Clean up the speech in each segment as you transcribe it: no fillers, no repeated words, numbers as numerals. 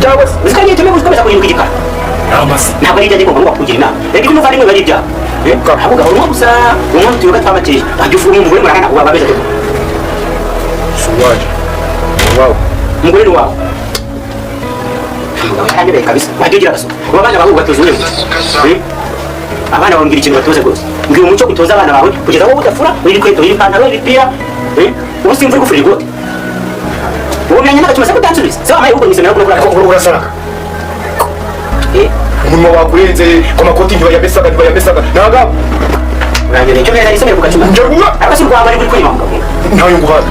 ibyawe usikanye tume gukomeza kuhinduka igikara namasi ntabwo ari ibyo ngomba kugira inama reka ibintu uvandimwe bari ibyawe ahubwo gahoro gusa umuntu tuyoga twabateye agifu umugore murahana uba babeze suwaje wawe umugore ni wawe umugabo yaranyereye kabisa wajya ugira agaso ubu abana bawe batozuye abana bambwira ikintu batoze rwose mbwira umuco utoza abana bawe kugeza wowe udafura uri kweto uri pantaro uri pira ubu simvura gufura igote ubu myanya n'agacuma se kutansubiza se wamaye ubwo mwisomera kuri urasaraka umunwa wakurenze ku makoti ntibayamesaga nagabo uranyereye icyo meza isomera ku gacuma njagura akasi urwaba ari kuri kurima mugabo ntayo nguhaye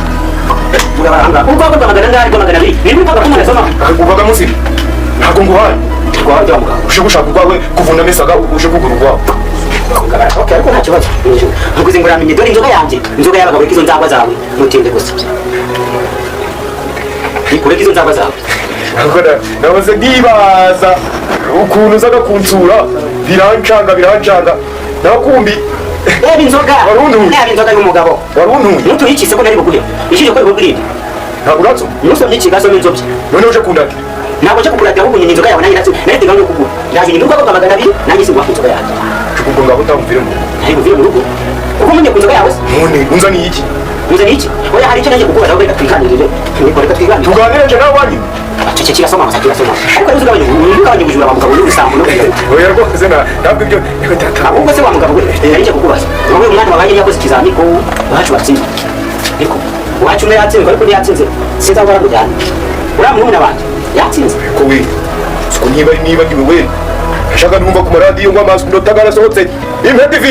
urabaranga urwaba rwamagana ngari rwamagana abiri ni rw'impaga ko umuntu asoma uvaga munsi ntabwo nguhaye rwaba rwa mugabo uje gushaka urwawe kuvuna mesaga uje kugura urwawe okay ariko nta kibazo ntuguze ngo uramenye dore inzoga yanjye inzoga y'abagabo izo nzagwa zawe ntutinde gusa nikureka izo nzagwa zawe nahoze nkibaza ukuntu uzaga kunsura birancanga naho kumbi reba inzoga reba inzoga y'umugabo waruntuye ntutuyikise ko nari buguhe ishije ko ribugurinde ntabwo uratso nusomye ikigaso n'inzobye none uje kundata ntabwo nje kukuratira ahubwo nyine inzoga yawe nanjye nahite gahunda yo kugura yazanye inzoga ko magana abiri nanjye singwa ku nzoga yanjye ubwo ngabo utamvire mu ntari buvire mu rugo kuko umenye ku nzoga yawe se none unzaniye iki uzanye iki oya hari icyo nanjye kukubaza ahubwo reka twiganirire reka twiganirire tuganire nje nawe wanyu cece kirasoma gusa kirasoma ariko rero ugabanya ubujura wa mugabo n'ubusambo no oya rwose ntabwo ibyo ahubwo se wa mugabo we nari nje kukubaza wowe umwana wabaye yakoze ikizami ko wacu watsinze ariko wacu umwe yatsinze ariko ntiyatsinze sinzi aho baramujyana uriya murumuna wanjye yatsinze ko we siko niba niwe we ashaka numva ku maradiyo ngo amazi minota garasohotse impe tv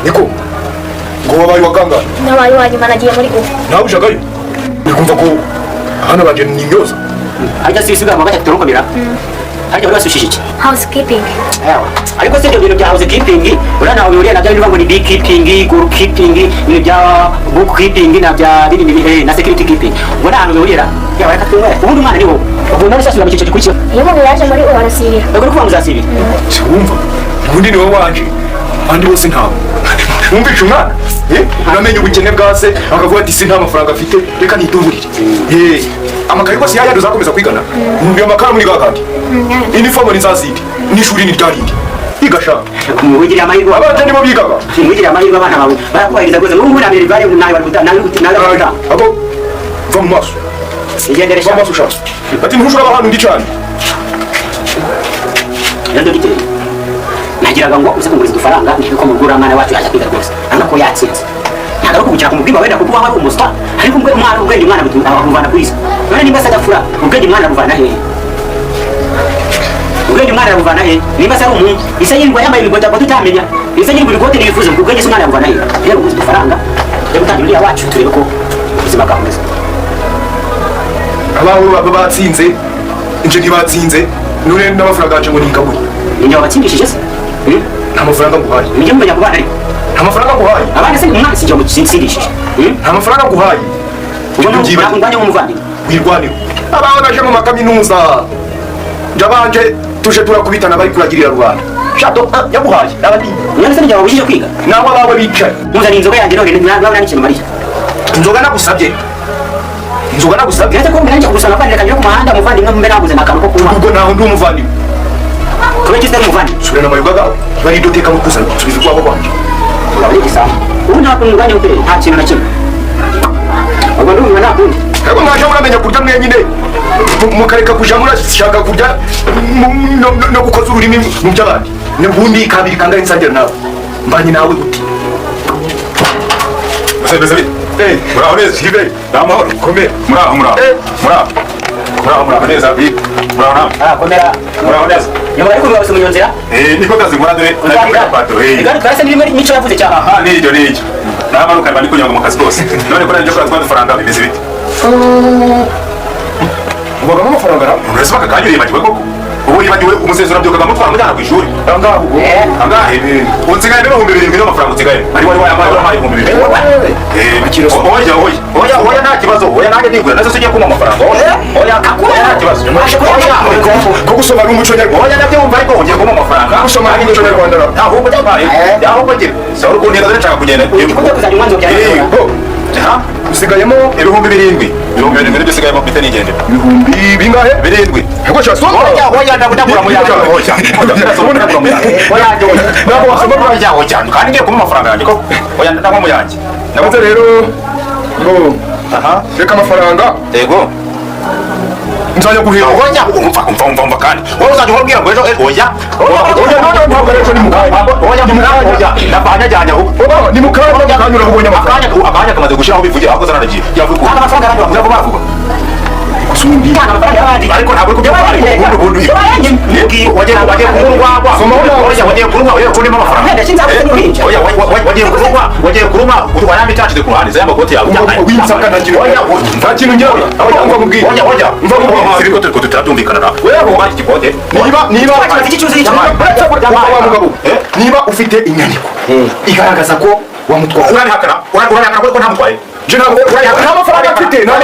niko ngo wabaye wakanga nabaye wanyuma nagiye muri ubu nawe ujagayo ndikumva ko hano banje ni imyoza ajya sisiga mu gatatu turukomera ajya bari basushije iki housekeeping ariko se ibyo bintu bya housekeeping uriya nawe bihuriye nabyo bivuga ngo ni beekeeping good keeping ibintu bya book keeping na bya binini na security keeping ubwo nta hantu bihurira yaba reka twumwe ubundi umwana ni wowe ubwo nari sasubira mu cyiciro gikurikira iyo umuntu yaje muri ubu arasibira ubwo ni kuvuga ngo uzasibira wumva ubundi ni wowe wanje abandi bose ntawe wumvishe umwana uramenye ubukene bwa se akavuga ati si nta mafaranga afite reka nitungurire amakayi rwose yaya uzakomeza kwigana iyo makaramu ni gakandi inifomo ni zazindi n'ishuri ni ryarindi igashaka mwigiriye amahirwe abanje nibo bigaga mwigiriye amahirwe abana bawe barakubahiriza rwose n'ubu muri amerika bari nawe bari gutanga abo va mu maso igendere va mu maso ushaka ati ntushobora ahantu ndi cyane yandogiteye nagiraga ngo uze kunguriza udufaranga niko mugura umwana wacu yaje kwiga rwose urabona ko yatsinze ntabwo ari ukubukira kumubwira wenda kuko waba ari umuswa ariko ubwenge umwana bumuvana kuri izo none nimba se adafura ubwenge umwana bumuvana hehe ubwenge umwana bumuvana hehe nimba se ari umuntu ise yirirwa yambaye imigodagoda utamenya ise yirirwa ikote ntibifuza ngo ubwenge se umwana bumuvana hehe rero unguriza udufaranga yo gutangira uriya wacu turebe ko ubuzima bwakomeza abawe batsinze inje ntibatsinze none n'amafaranga yaje ngo nikaburi ninjye wabatsindishije se nta mafaranga nguhaye nijye mumenya ku bana ariko nta mafaranga nguhaye abana se umwana si icyo tsindishije nta mafaranga nguhaye ntabwo ndwanya nk'umuvandimwe wirwanira abawe baje mu makaminuza njabanje tuje turakubitana bari kuragirira rubanda shato yaguhaye abandi none se nijye wabujije kwiga nawe abawe bicaye muzaniye inzoga yanjye none nabona n'ikintu mariya inzoga nagusabye uretse ko mbere njye kugusaba kandi reka njye ku muhanda umuvandimwe mbe naguze n'akantu ko kunywa ubwo naho ndi umuvandimwe kubera iki utari umuvandimwe subira n'amayoga gawe bari iryo teka mukuzana subiza urwabo rwanjye urabona igisambu ubu nta kuntu ndwanya hoteli nta kintu na kimwe ubwo ndumiwe nta kundi ariko mwaje muramenya kurya mwenyine mukareka kuja murashaka kurya no gukoza ururimi mu by'abandi ubundi kabiri kangahe nsangira nawe mbanye nawe guti muraho neza hibe namahoro komera muraho neza muraho nawe komera muraho neza nyuma ariko mwabase mu nzira niko kazi nkora dore uzambwira igari turase n'ibimwe imico yavuze cyane aha n'iryo namanuka bari kunyanga mu kazi kose none ko nanjye kora twadufaranga bimeze bite ubagamo amafaranga nawe uretse bakakanya uribagiwe koko ubu yibagiwe umusezero urabyukaga mutwara mujyana ku ishuri angahe unsigaye n'ibihumbi 7 n'amafaranga unsigaye ari wari wampaye 2,000 oya nta kibazo oya nanjye nigura nazo ugiye kumpa amafaranga oya nta kibazo ko gusoma ari umuco nyarwanda oya nabyo wumva ariko ugiye kumpa amafaranga gusoma ari umuco nyarwanda ahubwo byabaye ahubwo ngira sawuri kundiga dore nshaka kugenda kujya kuzajya umwanzo byawe usigayemo 7,000 ibihumbi birindwi nibyo usigaye mufite nigendera. ibihumbi bingahe Birindwi. ego cyasoma Oya ndagura mu yanjye. Oya ntabwo wasoma mu yanjye oya kandi ngiye kuma amafaranga yanjye ko oya ndagwa mu yanjye. nabaze rero ngo Aha. reka amafaranga Yego. nzajya guhera Oya umva kandi. Wowe uzajya ubabwira ngo ejo oya. oya none ntabwo ariko ni mukanya Oya oya ndapanya jyanya aho. obama ni mukanya kanyura kubonye amafaranga Akanya kamaze gushiraho bivugira ahubwo zanagiye. Yavuye ku. nta amafaranga y'abandi Ntabwo bavuga bavuga. nta amafaranga y'abandi Ariko ntabwo uri kubyumva ubundi. Wagiye kurumwa. Soma aho nawe. Oya wagiye kurumwa oya kurimo amafaranga. Wenda sinzabona n'uruhinja. Oya wagiye kurumwa urwanya mitacide ku ruhande zaya makoti yawe. winsaka nta kintu nta kintu ngira mva mubwire mva mubwire sibiko turiko tutatumvikana na wewe waje kikote niba Wakibaza iki cyuzuye icyo? wa mugabo niba ufite inyandiko igaragaza ko wamutwaye urabihakana ko ntamutwaye je ntabwo nta mafaranga mfite nta